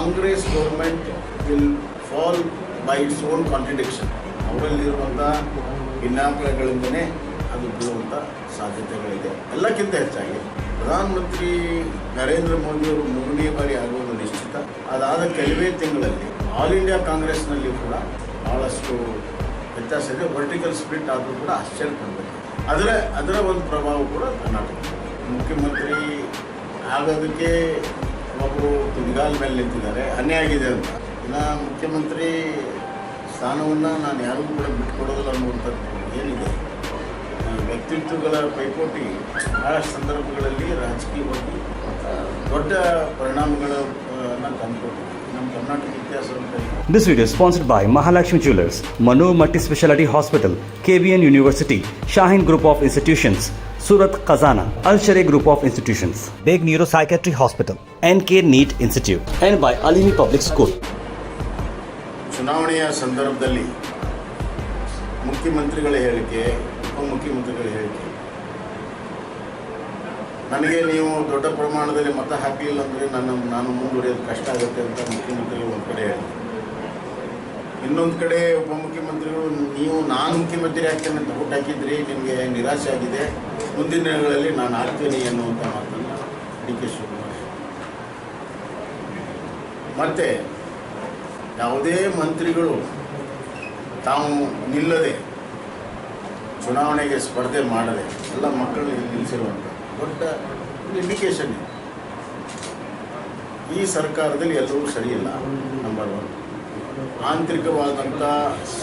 Congress government will fall by its own contradiction. ಅವರಲ್ಲಿರುವಂಥ ಭಿನ್ನಾಭಿಪ್ರಾಯಗಳಿಂದನೇ ಅದು ಬೀಳುವಂಥ ಸಾಧ್ಯತೆಗಳಿದೆ. ಎಲ್ಲಕ್ಕಿಂತ ಹೆಚ್ಚಾಗಿ ಪ್ರಧಾನಮಂತ್ರಿ ನರೇಂದ್ರ ಮೋದಿಯವರು 3ನೇ ಬಾರಿ ಆಗುವುದು ನಿಶ್ಚಿತ. ಅದಾದ ಕೆಲವೇ ತಿಂಗಳಲ್ಲಿ ಆಲ್ ಇಂಡಿಯಾ ಕಾಂಗ್ರೆಸ್ನಲ್ಲಿ ಕೂಡ ಭಾಳಷ್ಟು ವ್ಯತ್ಯಾಸ ಇದೆ. ವರ್ಟಿಕಲ್ ಸ್ಪ್ಲಿಟ್ ಆದರೂ ಕೂಡ ಆಶ್ಚರ್ಯ ಪಡಬೇಕು. ಅದರ ಒಂದು ಪ್ರಭಾವ ಕೂಡ ಕರ್ನಾಟಕ. ಮುಖ್ಯಮಂತ್ರಿ ಆಗೋದಕ್ಕೆ ಒಬ್ಬರು ತುದಿಗಾಲ ಮೇಲೆ ನಿಂತಿದ್ದಾರೆ, ಅನ್ಯಾಯ ಆಗಿದೆ ಅಂತ. ಇನ್ನು ಮುಖ್ಯಮಂತ್ರಿ ಸ್ಥಾನವನ್ನು ನಾನು ಯಾರಿಗೂ ಕೂಡ ಬಿಟ್ಕೊಡೋದಿಲ್ಲ ಅನ್ನುವಂಥದ್ದು ಏನಿದೆ. ಈ ವ್ಯಕ್ತಿತ್ವಗಳ ಪೈಪೋಟಿ ಬಹಳಷ್ಟು ಸಂದರ್ಭಗಳಲ್ಲಿ ರಾಜಕೀಯವಾಗಿ ದೊಡ್ಡ ಪರಿಣಾಮಗಳನ್ನು ತಂದುಕೊಟ್ಟಿದೆ ನಮ್ಮ ಕರ್ನಾಟಕ ಇತಿಹಾಸದಲ್ಲಿ. This video is sponsored by Mahalakshmi Jewelers, Mano Multi-Speciality Hospital, KBN University, Shaheen Group of Institutions, Surat Khazana, Al-Sharia Group of Institutions, Beg Neuropsychiatry Hospital, NK NEET Institute, and by Alimi Public School. ಚುನಾವಣೆಯ ಸಂದರ್ಭದಲ್ಲಿ ಮುಖ್ಯಮಂತ್ರಿಗಳ ಹೇಳಿಕೆ, ಉಪಮುಖ್ಯಮಂತ್ರಿಗಳ ಹೇಳಿಕೆ, ನನಗೆ ನೀವು ದೊಡ್ಡ ಪ್ರಮಾಣದಲ್ಲಿ ಮತ ಹಾಕಲಿಲ್ಲ ಅಂದರೆ ನಾನು ಮುಂದುವರಿಯೋದು ಕಷ್ಟ ಆಗುತ್ತೆ ಅಂತ ಮುಖ್ಯಮಂತ್ರಿಗಳು ಒಂದು ಕಡೆ ಹೇಳಿ, ಇನ್ನೊಂದು ಕಡೆ ಉಪಮುಖ್ಯಮಂತ್ರಿಗಳು ನಾನು ಮುಖ್ಯಮಂತ್ರಿ ಆಗ್ತೇನೆ ಅಂತ ಓಟ್ ಹಾಕಿದ್ರಿ, ನಿಮಗೆ ನಿರಾಶೆ ಆಗಿದೆ, ಮುಂದಿನ ದಿನಗಳಲ್ಲಿ ನಾನು ಆಗ್ತೇನೆ ಅನ್ನುವಂಥ ಮಾತನ್ನು ಡಿ ಕೆ ಶಿವಕುಮಾರ್. ಮತ್ತು ಯಾವುದೇ ಮಂತ್ರಿಗಳು ತಾವು ನಿಲ್ಲದೆ ಚುನಾವಣೆಗೆ ಸ್ಪರ್ಧೆ ಮಾಡದೆ ಎಲ್ಲ ಮಕ್ಕಳನ್ನು ನಿಲ್ಲಿಸಿರುವಂಥ ದೊಡ್ಡ ಇಂಡಿಕೇಶನ್ ಇದೆ. ಈ ಸರ್ಕಾರದಲ್ಲಿ ಎಲ್ಲರೂ ಸರಿಯಿಲ್ಲ. ನಂಬರ್ 1, ಆಂತರಿಕವಾದಂಥ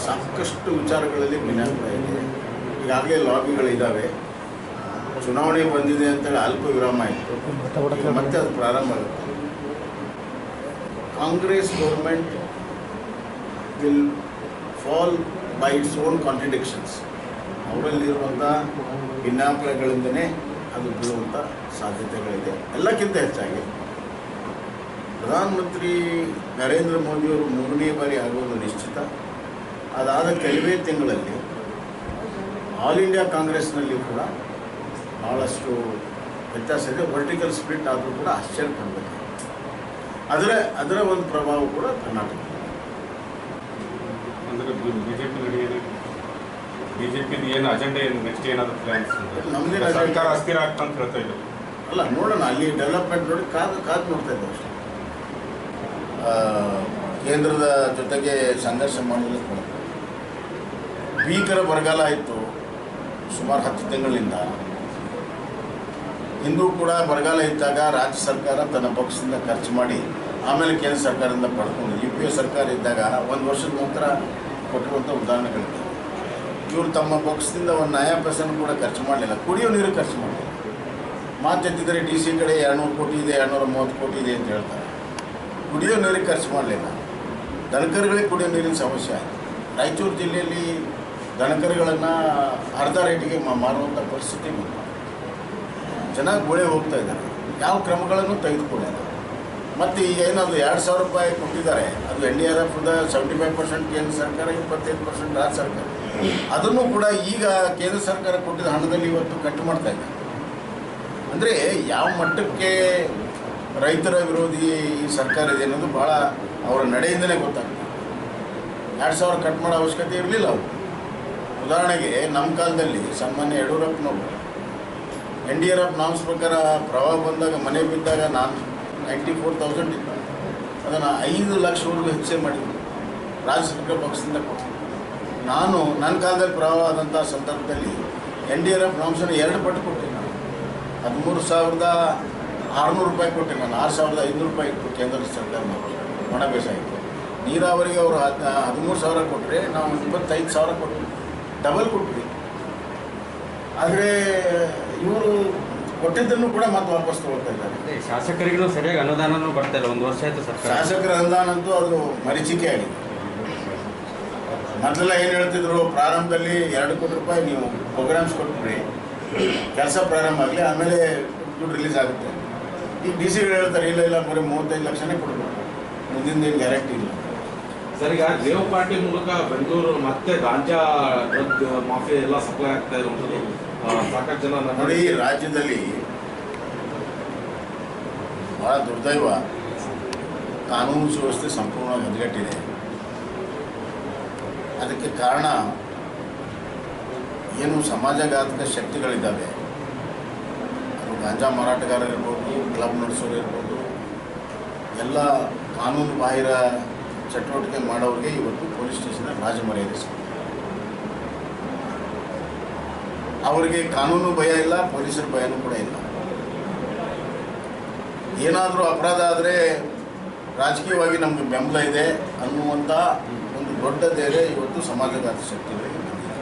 ಸಾಕಷ್ಟು ವಿಚಾರಗಳಲ್ಲಿ ಭಿನ್ನಾಭಿಪ್ರಾಯ ಇದೆ. ಈಗಾಗಲೇ ಲಾಬಿಗಳಿದ್ದಾವೆ. ಚುನಾವಣೆ ಬಂದಿದೆ ಅಂತೇಳಿ ಅಲ್ಪ ವಿರಾಮ ಆಯಿತು, ಮತ್ತೆ ಅದು ಪ್ರಾರಂಭ ಆಗುತ್ತೆ. Congress government will fall by its own contradictions. ಅವರಲ್ಲಿರುವಂಥ ಭಿನ್ನಾಭಿಪ್ರಾಯಗಳಿಂದನೇ ಅದು ಬೀಳುವಂಥ ಸಾಧ್ಯತೆಗಳಿದೆ. ಎಲ್ಲಕ್ಕಿಂತ ಹೆಚ್ಚಾಗಿ ಪ್ರಧಾನಮಂತ್ರಿ ನರೇಂದ್ರ ಮೋದಿಯವರು 3ನೇ ಬಾರಿ ಆಗುವುದು ನಿಶ್ಚಿತ. ಅದಾದ ಕೆಲವೇ ತಿಂಗಳಲ್ಲಿ ಆಲ್ ಇಂಡಿಯಾ ಕಾಂಗ್ರೆಸ್ನಲ್ಲಿ ಕೂಡ ಭಾಳಷ್ಟು ವ್ಯತ್ಯಾಸ ಇದೆ. ವರ್ಟಿಕಲ್ ಸ್ಪ್ಲಿಟ್ ಆದರೂ ಕೂಡ ಆಶ್ಚರ್ಯ ಪಡಬೇಕು. ಅದರ ಒಂದು ಪ್ರಭಾವ ಕೂಡ ಕರ್ನಾಟಕ. ಅಂದರೆ ಬಿಜೆಪಿ ಏನು ಅಜೆಂಡಾ ಏನು ನೆಕ್ಸ್ಟ್ ಏನಾದರೂ ಪ್ಲಾನ್ಸ್ ನಮ್ಮದೇ ಸರ್ಕಾರ ಅಸ್ಥಿರ ಆಗ್ತಾ ಅಂತ ಹೇಳ್ತಾ ಇದ್ದಾರೆ. ಅಲ್ಲ, ನೋಡೋಣ, ಅಲ್ಲಿ ಡೆವಲಪ್ಮೆಂಟ್ ನೋಡಿ ಕಾದು ನೋಡ್ತಾ ಇದ್ದೇವೆ ಅಷ್ಟೇ. ಕೇಂದ್ರದ ಜೊತೆಗೆ ಸಂಘರ್ಷ ಮಾಡೋದಕ್ಕೆ ಭೀಕರ ಬರಗಾಲ ಆಯಿತು ಸುಮಾರು 10 ತಿಂಗಳಿಂದ. ಇಂದು ಕೂಡ ಬರಗಾಲ ಇದ್ದಾಗ ರಾಜ್ಯ ಸರ್ಕಾರ ತನ್ನ ಪಕ್ಷದಿಂದ ಖರ್ಚು ಮಾಡಿ ಆಮೇಲೆ ಕೇಂದ್ರ ಸರ್ಕಾರದಿಂದ ಪಡ್ಕೊಂಡು UPA ಸರ್ಕಾರ ಇದ್ದಾಗ 1 ವರ್ಷದ ನಂತರ ಕೊಟ್ಟಿರುವಂಥ ಉದಾಹರಣೆಗಳಿದೆ. ಇವರು ತಮ್ಮ ಪಕ್ಷದಿಂದ ಒಂದು ನಯಾ ಪೈಸೆನೂ ಕೂಡ ಖರ್ಚು ಮಾಡಲಿಲ್ಲ. ಕುಡಿಯೋ ನೀರು ಖರ್ಚು ಮಾಡಲಿಲ್ಲ. ಮಾತೆತ್ತಿದರೆ DC ಕಡೆ 200 ಕೋಟಿ ಇದೆ, 230 ಕೋಟಿ ಇದೆ ಅಂತ ಹೇಳ್ತಾರೆ. ಕುಡಿಯೋ ನೀರಿಗೆ ಖರ್ಚು ಮಾಡಲಿಲ್ಲ. ದನಕರುಗಳಿಗೆ ಕುಡಿಯೋ ನೀರಿನ ಸಮಸ್ಯೆ ಆಯಿತು. ರಾಯಚೂರು ಜಿಲ್ಲೆಯಲ್ಲಿ ದನಕರುಗಳನ್ನು ಅರ್ಧ ರೇಟಿಗೆ ಮಾರುವಂಥ ಪರಿಸ್ಥಿತಿ ಬಂತು. ಜನ ಗೋಳೆ ಹೋಗ್ತಾ ಇದ್ದಾರೆ. ಯಾವ ಕ್ರಮಗಳನ್ನು ತೆಗೆದುಕೊಂಡಿಲ್ಲ. ಮತ್ತು ಈಗ ಏನಾದರೂ 2,000 ರೂಪಾಯಿ ಕೊಟ್ಟಿದ್ದಾರೆ, ಅದು NDRFದ 75% ಕೇಂದ್ರ ಸರ್ಕಾರ, 25% ರಾಜ್ಯ ಸರ್ಕಾರ. ಅದನ್ನು ಕೂಡ ಈಗ ಕೇಂದ್ರ ಸರ್ಕಾರ ಕೊಟ್ಟಿದ್ದ ಹಣದಲ್ಲಿ ಇವತ್ತು ಕಟ್ ಮಾಡ್ತಾ ಇದ್ದಾರೆ. ಅಂದರೆ ಯಾವ ಮಟ್ಟಕ್ಕೆ ರೈತರ ವಿರೋಧಿ ಈ ಸರ್ಕಾರ ಇದೆ ಅನ್ನೋದು ಭಾಳ ಅವರ ನಡೆಯಿಂದಲೇ ಗೊತ್ತಾಗ್ತದೆ. 2,000 ಕಟ್ ಮಾಡೋ ಅವಶ್ಯಕತೆ ಇರಲಿಲ್ಲ ಅವರು. ಉದಾಹರಣೆಗೆ ನಮ್ಮ ಕಾಲದಲ್ಲಿ ಸಾಮಾನ್ಯ ಯಡಿಯೂರಪ್ಪನವರು NDRF ನಾಮ್ಸ್ ಪ್ರಕಾರ ಪ್ರವಾಹ ಬಂದಾಗ ಮನೆ ಬಿದ್ದಾಗ 94,000 ಇತ್ತು. ಅದನ್ನು 5 ಲಕ್ಷವರೆಗೂ ಹೆಚ್ಚೇ ಮಾಡಿದ್ರು. ರಾಜ್ಯ ಸರ್ಕಾರ ಪಕ್ಷದಿಂದ ಕೊಟ್ಟು ನನ್ನ ಕಾಲದಲ್ಲಿ ಪ್ರವಾಹ ಆದಂಥ ಸಂದರ್ಭದಲ್ಲಿ NDRF ನಾಮ್ಸನ್ನು 2 ಪಟ್ಟು ಕೊಟ್ಟೆ. ನಾನು 13,600 ರೂಪಾಯಿ ಕೊಟ್ಟೆ. ನಾನು 6,500 ರೂಪಾಯಿ ಇತ್ತು ಕೇಂದ್ರ ಸರ್ಕಾರ ಒಣ ಬೇಸಾಯಕ್ಕೆ. ನೀರಾವರಿಗೆ ಅವರು 13,000 ಕೊಟ್ಟರೆ ನಾವು 25,000 ಕೊಟ್ಟರು, ಡಬಲ್ ಕೊಟ್ವಿ. ಆದರೆ ಇವರು ಕೊಟ್ಟಿದ್ದನ್ನು ಕೂಡ ಮತ್ತೆ ವಾಪಸ್ ತಗೊಳ್ತಾ ಇದ್ದಾರೆ. ಶಾಸಕರಿಗೂ ಸರಿಯಾಗಿ ಅನುದಾನನೂ ಬರ್ತಾ ಇಲ್ಲ. 1 ವರ್ಷ ಆಯಿತು ಸರ್ಕಾರ. ಶಾಸಕರ ಅನುದಾನ ಅಂತೂ ಅದು ಮರೀಚಿಕೆ ಆಗಿದೆ. ಮೊದಲೆಲ್ಲ ಏನು ಹೇಳ್ತಿದ್ರು, ಪ್ರಾರಂಭದಲ್ಲಿ 2 ಕೋಟಿ ರೂಪಾಯಿ ನೀವು ಪ್ರೋಗ್ರಾಮ್ಸ್ ಕೊಟ್ಬಿಡಿ, ಕೆಲಸ ಪ್ರಾರಂಭ ಆಗಲಿ, ಆಮೇಲೆ ದುಡ್ಡು ರಿಲೀಸ್ ಆಗುತ್ತೆ. ಈಗ DCಗಳು ಹೇಳ್ತಾರೆ ಇಲ್ಲ ಬರೀ 35 ಲಕ್ಷನೇ ಕೊಡಬೇಕು, ಮುಂದಿನ ಏನು ಗ್ಯಾರಂಟಿ ಇಲ್ಲ. ಸರ್, ಈಗ ರೇವ್ ಪಾರ್ಟಿ ಮೂಲಕ ಬೆಂಗಳೂರು ಮತ್ತೆ ಗಾಂಜಾ ಡ್ರಗ್ ಮಾಫಿಯಾ ಎಲ್ಲ ಸಪ್ಲೈ ಆಗ್ತಾ ಇರುವಂಥದ್ದು ಸಾಕಷ್ಟು ಜನ ನೋಡಿ. ರಾಜ್ಯದಲ್ಲಿ ಭಾಳ ದುರ್ದೈವ, ಕಾನೂನು ಸುವ್ಯವಸ್ಥೆ ಸಂಪೂರ್ಣವಾಗಿ ಹದಗೆಟ್ಟಿದೆ. ಅದಕ್ಕೆ ಕಾರಣ ಏನು ಸಮಾಜಘಾತಕ ಶಕ್ತಿಗಳಿದ್ದಾವೆ. ಅದು ಗಾಂಜಾ ಮಾರಾಟಗಾರರಿರ್ಬೋದು, ಕ್ಲಬ್ ನಡೆಸೋರು ಇರ್ಬೋದು, ಎಲ್ಲ ಕಾನೂನು ಬಾಹಿರ ಚಟುವಟಿಕೆ ಮಾಡೋರಿಗೆ ಇವತ್ತು ಪೊಲೀಸ್ ಸ್ಟೇಷನ್ ರಾಜಮರ್ಯಾದೆ ಸಿಗುತ್ತೆ. ಅವರಿಗೆ ಕಾನೂನು ಭಯ ಇಲ್ಲ, ಪೊಲೀಸರ ಭಯನೂ ಕೂಡ ಇಲ್ಲ. ಏನಾದರೂ ಅಪರಾಧ ಆದರೆ ರಾಜಕೀಯವಾಗಿ ನಮಗೆ ಬೆಂಬಲ ಇದೆ ಅನ್ನುವಂಥ ಒಂದು ದೊಡ್ಡ ಧೈರ್ಯ ಇವತ್ತು ಸಮಾಜಘಾತ ಶಕ್ತಿಗಳಿಗೆ ಬಂದಿದೆ.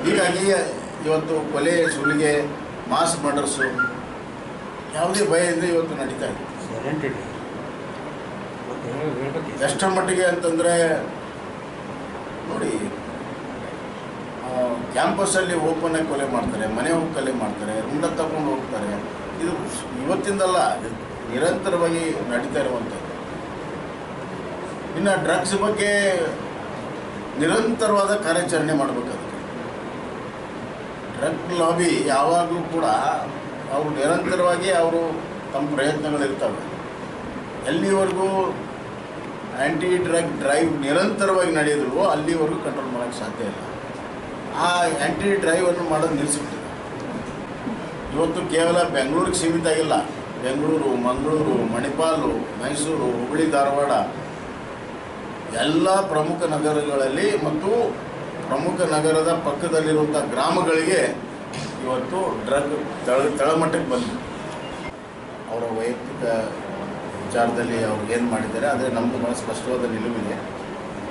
ಹೀಗಾಗಿ ಇವತ್ತು ಕೊಲೆ, ಸುಲಿಗೆ, ಮಾಸ್ ಮರ್ಡರ್ಸು ಯಾವುದೇ ಭಯ ಇಲ್ಲದೆ ಇವತ್ತು ನಡೀತಾ ಇದೆ. ಎಷ್ಟರ ಮಟ್ಟಿಗೆ ಅಂತಂದರೆ ನೋಡಿ, ಕ್ಯಾಂಪಸ್ಸಲ್ಲಿ ಓಪನ್ನಾಗಿ ಕೊಲೆ ಮಾಡ್ತಾರೆ, ಮನೆ ಹೋಗಿ ಕೊಲೆ ಮಾಡ್ತಾರೆ, ರುಂಡ ತಗೊಂಡು ಹೋಗ್ತಾರೆ. ಇದು ಇವತ್ತಿಂದಲ್ಲ, ನಿರಂತರವಾಗಿ ನಡೀತಾ ಇರುವಂಥದ್ದು. ಇನ್ನು ಡ್ರಗ್ಸ್ ಬಗ್ಗೆ ನಿರಂತರವಾದ ಕಾರ್ಯಾಚರಣೆ ಮಾಡಬೇಕಾಗುತ್ತೆ. ಡ್ರಗ್ ಲಾಬಿ ಯಾವಾಗಲೂ ಕೂಡ ಅವರು ನಿರಂತರವಾಗಿ ಅವರು ತಮ್ಮ ಪ್ರಯತ್ನಗಳಿರ್ತವೆ. ಎಲ್ಲಿವರೆಗೂ ಆ್ಯಂಟಿ ಡ್ರಗ್ ಡ್ರೈವ್ ನಿರಂತರವಾಗಿ ನಡೆಯೋದಿಲ್ವೋ ಅಲ್ಲಿವರೆಗೂ ಕಂಟ್ರೋಲ್ ಮಾಡೋಕ್ಕೆ ಸಾಧ್ಯ ಇಲ್ಲ. ಆ ಆ್ಯಂಟಿ ಡ್ರೈವನ್ನು ಮಾಡೋದು ನಿಲ್ಲಿಸ್ಬಿಟ್ಟಿದೆ. ಇವತ್ತು ಕೇವಲ ಬೆಂಗಳೂರಿಗೆ ಸೀಮಿತ ಆಗಿಲ್ಲ. ಬೆಂಗಳೂರು, ಮಂಗಳೂರು, ಮಣಿಪಾಲು, ಮೈಸೂರು, ಹುಬ್ಬಳ್ಳಿ, ಧಾರವಾಡ ಎಲ್ಲ ಪ್ರಮುಖ ನಗರಗಳಲ್ಲಿ ಮತ್ತು ಪ್ರಮುಖ ನಗರದ ಪಕ್ಕದಲ್ಲಿರುವಂಥ ಗ್ರಾಮಗಳಿಗೆ ಇವತ್ತು ಡ್ರಗ್ ತಳಮಟ್ಟಕ್ಕೆ ಬಂದಿದೆ. ಅವರ ವೈಯಕ್ತಿಕ ವಿಚಾರದಲ್ಲಿ ಅವ್ರು ಏನು ಮಾಡಿದ್ದಾರೆ, ಆದರೆ ನಮ್ಮದು ಭಾಳ ಸ್ಪಷ್ಟವಾದ ನಿಲುವಿದೆ.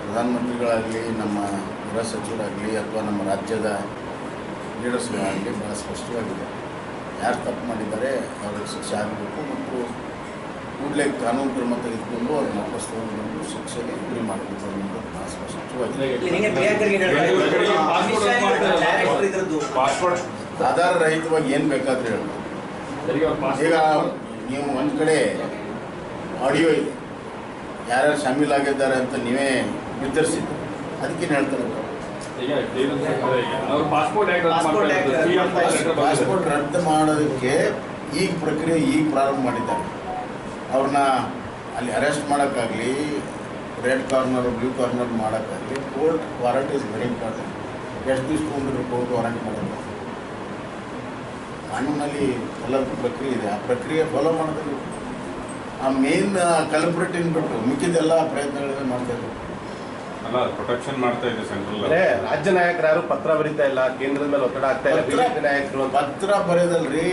ಪ್ರಧಾನಮಂತ್ರಿಗಳಾಗಲಿ, ನಮ್ಮ ಗೃಹ ಸಚಿವರಾಗಲಿ, ಅಥವಾ ನಮ್ಮ ರಾಜ್ಯದ ಲೀಡರ್ಸ್ಗಳಾಗಲಿ ಭಾಳ ಸ್ಪಷ್ಟವಾಗಿದೆ. ಯಾರು ತಪ್ಪು ಮಾಡಿದ್ದಾರೆ ಅವ್ರಿಗೆ ಶಿಕ್ಷೆ ಆಗಬೇಕು ಮತ್ತು ಕೂಡಲೇ ಕಾನೂನು ಕ್ರಮ ತೆಗೆದುಕೊಂಡು ಅವ್ರನ್ನ ವಾಪಸ್ ತಗೊಂಡು ಶಿಕ್ಷೆಗೆ ಗುರಿ ಮಾಡಬೇಕು ಅನ್ನೋದು ಭಾಳ ಸ್ಪಷ್ಟವಾಗಿದೆ. ಆಧಾರ ರಹಿತವಾಗಿ ಏನು ಬೇಕಾದರೂ ಹೇಳ್ಬೋದು. ಈಗ ನೀವು ಒಂದು ಕಡೆ ಆಡಿಯೋ ಇದೆ, ಯಾರ್ಯಾರು ಶಾಮೀಲಾಗಿದ್ದಾರೆ ಅಂತ ನೀವೇ ನಿರ್ಧರಿಸಿದ್ದು, ಅದಕ್ಕೇನು ಹೇಳ್ತಾರೆ? ಪಾಸ್ಪೋರ್ಟ್ ರದ್ದು ಮಾಡೋದಕ್ಕೆ ಈಗ ಪ್ರಕ್ರಿಯೆ ಈಗ ಪ್ರಾರಂಭ ಮಾಡಿದ್ದಾರೆ. ಅವ್ರನ್ನ ಅಲ್ಲಿ ಅರೆಸ್ಟ್ ಮಾಡೋಕ್ಕಾಗಲಿ, ರೆಡ್ ಕಾರ್ನರ್, ಬ್ಲೂ ಕಾರ್ನರ್ ಮಾಡೋಕ್ಕಾಗಲಿ court warrant is very important. ಎಷ್ಟು ದಿವಸ ತೊಗೊಂಡ್ರು ಕೋರ್ಟ್ ವಾರಂಟ್ ಮಾಡೋದು? ಕಾನೂನಲ್ಲಿ ಎಲ್ಲ ಪ್ರಕ್ರಿಯೆ ಇದೆ. ಆ ಪ್ರಕ್ರಿಯೆ ಫಾಲೋ ಮಾಡೋದು ಆ ಮೇನ್ ಕಲ್ಪ್ರಿಟಿನ್ ಬಿಟ್ಟು ಮಿಕ್ಕಿದೆಲ್ಲ ಪ್ರಯತ್ನಗಳನ್ನ ಮಾಡ್ತಾ ಇದ್ದಾರೆ. ಅಲ್ಲ, ಪ್ರೊಟೆಕ್ಷನ್ ಮಾಡ್ತಾ ಇದೆ ಸೆಂಟ್ರಲ್. ರಾಜ್ಯ ನಾಯಕರು ಯಾರು ಪತ್ರ ಬರೀತಾ ಇಲ್ಲ, ಕೇಂದ್ರದ ಮೇಲೆ ಒತ್ತಡ ಆಗ್ತಾ ಇಲ್ಲ. ಬಿಜೆಪಿ ನಾಯಕರು ಪತ್ರ ಬರೆಯೋದಲ್ರಿ,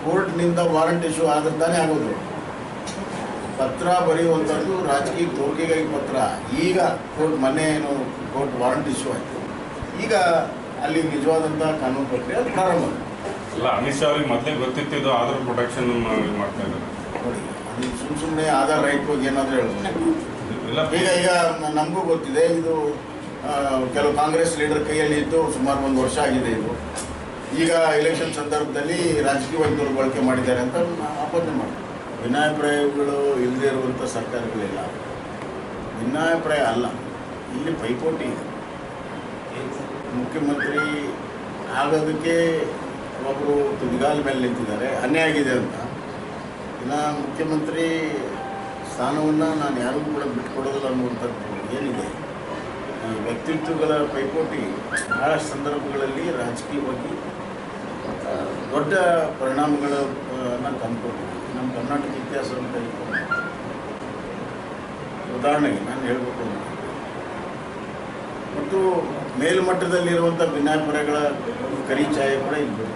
ಕೋರ್ಟ್ನಿಂದ ವಾರಂಟ್ ಇಶ್ಯೂ ಆದ್ರೆ ತಾನೇ ಆಗೋದು. ಪತ್ರ ಬರೆಯುವಂಥದ್ದು ರಾಜಕೀಯ ತೋರಿಕೆಗಾಗಿ ಪತ್ರ. ಈಗ ಕೋರ್ಟ್ ಮೊನ್ನೆ ಏನು ಕೋರ್ಟ್ ವಾರಂಟ್ ಇಶ್ಯೂ ಆಯಿತು, ಈಗ ಅಲ್ಲಿ ನಿಜವಾದಂಥ ಕಾನೂನು ಪ್ರಕ್ರಿಯೆ ಅದು ಪ್ರಾರಂಭ. ಅಲ್ಲ, ಅಮಿತ್ ಶಾ ಅವ್ರಿಗೆ ಮೊದಲೇ ಗೊತ್ತಿತ್ತಿದ್ದು, ಆದರೂ ಪ್ರೊಟೆಕ್ಷನ್ ಮಾಡ್ತಾ ಇದ್ದಾರೆ ನೋಡಿ. ಅದು ಸುಮ್ಮನೆ ಆಧಾರ ರೈತವಾಗಿ ಏನಾದರೂ ಹೇಳ್ಬೋದು. ಈಗ ನಮಗೂ ಗೊತ್ತಿದೆ, ಇದು ಕೆಲವು ಕಾಂಗ್ರೆಸ್ ಲೀಡರ್ ಕೈಯಲ್ಲಿ ಇದ್ದು ಸುಮಾರು 1 ವರ್ಷ ಆಗಿದೆ. ಇದು ಈಗ ಎಲೆಕ್ಷನ್ ಸಂದರ್ಭದಲ್ಲಿ ರಾಜಕೀಯವಾಗಿ ದುರ್ಬಳಕೆ ಮಾಡಿದ್ದಾರೆ ಅಂತ ಆಪಾದನೆ ಮಾಡ್ತಾರೆ. ಭಿನ್ನಾಭಿಪ್ರಾಯಗಳು ಇಲ್ಲದೆ ಇರುವಂಥ ಸರ್ಕಾರಗಳಿಲ್ಲ. ಭಿನ್ನಾಭಿಪ್ರಾಯ ಅಲ್ಲ, ಇಲ್ಲಿ ಪೈಪೋಟಿ ಇದೆ. ಮುಖ್ಯಮಂತ್ರಿ ಆಗೋದಕ್ಕೆ ಒಬ್ಬರು ತುದಿಗಾಲ ಮೇಲೆ ನಿಂತಿದ್ದಾರೆ, ಅನ್ಯಾಯ ಆಗಿದೆ ಅಂತ. ಇನ್ನು ಮುಖ್ಯಮಂತ್ರಿ ಸ್ಥಾನವನ್ನು ನಾನು ಯಾರಿಗೂ ಕೂಡ ಬಿಟ್ಟುಕೊಡೋದಿಲ್ಲ ಅನ್ನುವಂಥದ್ದು ಏನಿದೆ. ಈ ವ್ಯಕ್ತಿತ್ವಗಳ ಪೈಪೋಟಿ ಬಹಳಷ್ಟು ಸಂದರ್ಭಗಳಲ್ಲಿ ರಾಜಕೀಯವಾಗಿ ದೊಡ್ಡ ಪರಿಣಾಮಗಳನ್ನು ತಂದುಕೊಟ್ಟಿದೆ. ನಮ್ಮ ಕರ್ನಾಟಕ ಇತಿಹಾಸವನ್ನು ತೆಗೆದುಕೊಂಡು ಉದಾಹರಣೆಗೆ ನಾನು ಹೇಳಬೇಕು ಮತ್ತು ಮೇಲ್ಮಟ್ಟದಲ್ಲಿರುವಂಥ ಭಿನ್ನಾಭಿಪ್ರಾಯಗಳ ಕರಿ ಛಾಯೆ ಕೂಡ ಇಲ್ಲಿ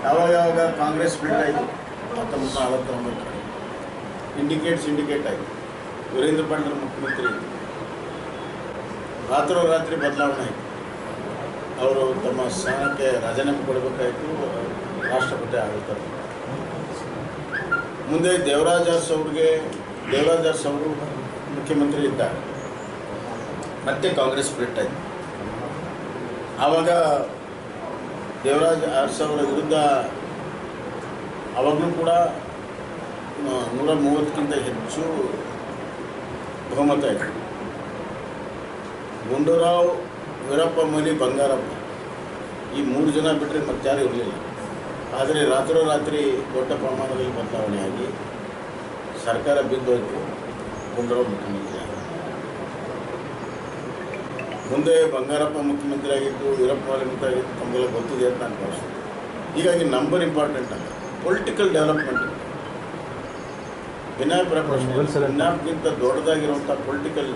ಯಾವಾಗ ಕಾಂಗ್ರೆಸ್ ಸ್ಪ್ಲಿಟ್ ಆಯಿತು 1969 ಸಿಂಡಿಕೇಟ್ ಆಯಿತು. ವೀರೇಂದ್ರ ಪಾಟೀಲ್ ಮುಖ್ಯಮಂತ್ರಿ ರಾತ್ರೋರಾತ್ರಿ ಬದಲಾವಣೆ ಆಯಿತು. ಅವರು ತಮ್ಮ ಸ್ಥಾನಕ್ಕೆ ರಾಜೀನಾಮೆ ಕೊಡಬೇಕಾಯಿತು, ರಾಷ್ಟ್ರಪತಿ ಆಗುತ್ತಾರೆ. ಮುಂದೆ ದೇವರಾಜ್ ಅರಸ್ ಅವರು ಮುಖ್ಯಮಂತ್ರಿ ಇದ್ದಾರೆ. ಮತ್ತೆ ಕಾಂಗ್ರೆಸ್ ಸ್ಪ್ಲಿಟ್ ಆಯಿತು. ಆವಾಗ ದೇವರಾಜ್ ಅರಸ್ ಅವರ ವಿರುದ್ಧ ಅವಾಗಲೂ ಕೂಡ 130ಕ್ಕಿಂತ ಹೆಚ್ಚು ಬಹುಮತ ಇದೆ. ಗುಂಡೂರಾವ್, ವೀರಪ್ಪ ಮೊಯ್ಲಿ, ಬಂಗಾರಪ್ಪ ಈ 3 ಜನ ಬಿಟ್ಟರೆ ಮತ್ತಾರು ಇರಲಿಲ್ಲ. ಆದರೆ ರಾತ್ರೋರಾತ್ರಿ ದೊಡ್ಡ ಪ್ರಮಾಣದಲ್ಲಿ ಬದಲಾವಣೆಯಾಗಿ ಸರ್ಕಾರ ಬಿದ್ದೋಯ್ತು, ಗುಂಡೂರಾವ್ ಮುಖ್ಯಮಂತ್ರಿ ಆಗ. ಮುಂದೆ ಬಂಗಾರಪ್ಪ ಮುಖ್ಯಮಂತ್ರಿ ಆಗಿದ್ದು, ವೀರಪ್ಪ ಮುಖ್ಯಮಂತ್ರಿ ಆಗಿದ್ದು ತಮಗೆಲ್ಲ ಗೊತ್ತಿದೆ ಅಂತ ನಾನು ಭಾವಿಸ್ತೀನಿ. ಹೀಗಾಗಿ ನಂಬರ್ ಇಂಪಾರ್ಟೆಂಟ್ ಅಲ್ಲ, ಪೊಲಿಟಿಕಲ್ ಡೆವಲಪ್ಮೆಂಟ್ ವಿನಾಯಕರ ಪ್ರಶ್ನೆ. ವಿನಾಯಕ್ಕಿಂತ ದೊಡ್ಡದಾಗಿರುವಂಥ ಪೊಲಿಟಿಕಲ್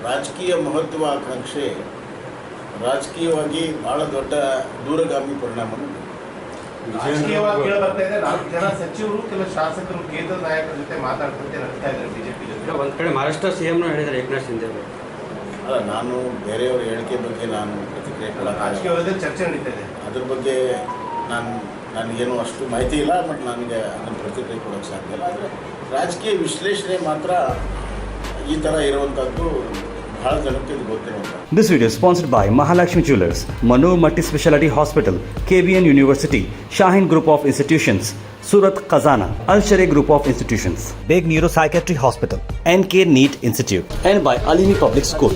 ರಾಜಕೀಯ ಮಹತ್ವಾಕಾಂಕ್ಷೆ ರಾಜಕೀಯವಾಗಿ ಭಾಳ ದೊಡ್ಡ ದೂರಗಾಮಿ ಪರಿಣಾಮವನ್ನು ರಾಜಕೀಯವಾಗಿ ಕೇಳಿ ಬರ್ತಾ ಇದೆ. 4 ಜನ ಸಚಿವರು, ಕೆಲವು ಶಾಸಕರು ಕೇಂದ್ರ ನಾಯಕರ ಜೊತೆ ಮಾತಾಡ್ಕೊಂತ ನಡೆಸ್ತಾ ಇದ್ದಾರೆ ಬಿಜೆಪಿ ಜೊತೆ. ಒಂದ್ ಕಡೆ ಮಹಾರಾಷ್ಟ್ರ ಸಿಎಂ ಹೇಳಿದ್ದಾರೆ ಏಕನಾಥ್ ಶಿಂದೆ ಅವರು. ಅಲ್ಲ, ನಾನು ಬೇರೆಯವರ ಹೇಳಿಕೆ ಬಗ್ಗೆ ನಾನು ಪ್ರತಿಕ್ರಿಯೆ ಕೊಡೋಕ್ಕಾಗಲ್ಲ. ರಾಜಕೀಯ ವಲಯದಲ್ಲಿ ಚರ್ಚೆ ನಡೀತಾ ಇದೆ. ಅದ್ರ ಬಗ್ಗೆ ನನಗೇನು ಅಷ್ಟು ಮಾಹಿತಿ ಇಲ್ಲ, ಬಟ್ ನನಗೆ ಅದನ್ನು ಪ್ರತಿಕ್ರಿಯೆ ಕೊಡೋಕ್ಕೆ ಸಾಧ್ಯ ಇಲ್ಲ. ಆದರೆ ರಾಜಕೀಯ ವಿಶ್ಲೇಷಣೆ ಮಾತ್ರ ಈ ಥರ ಇರುವಂಥದ್ದು ಭಾಳ ಜನಕ್ಕೆ ಇದು ಗೊತ್ತಿರುವಂಥದ್ದು. This video is sponsored by Mahalakshmi Jewelers, Manu Multi Speciality Hospital, KBN University, Shahin Group of Institutions, Surat Khazana, Al Sharia Group of Institutions, Beg Neuropsychiatry Hospital, NK NEET Institute, and by Alimi Public School.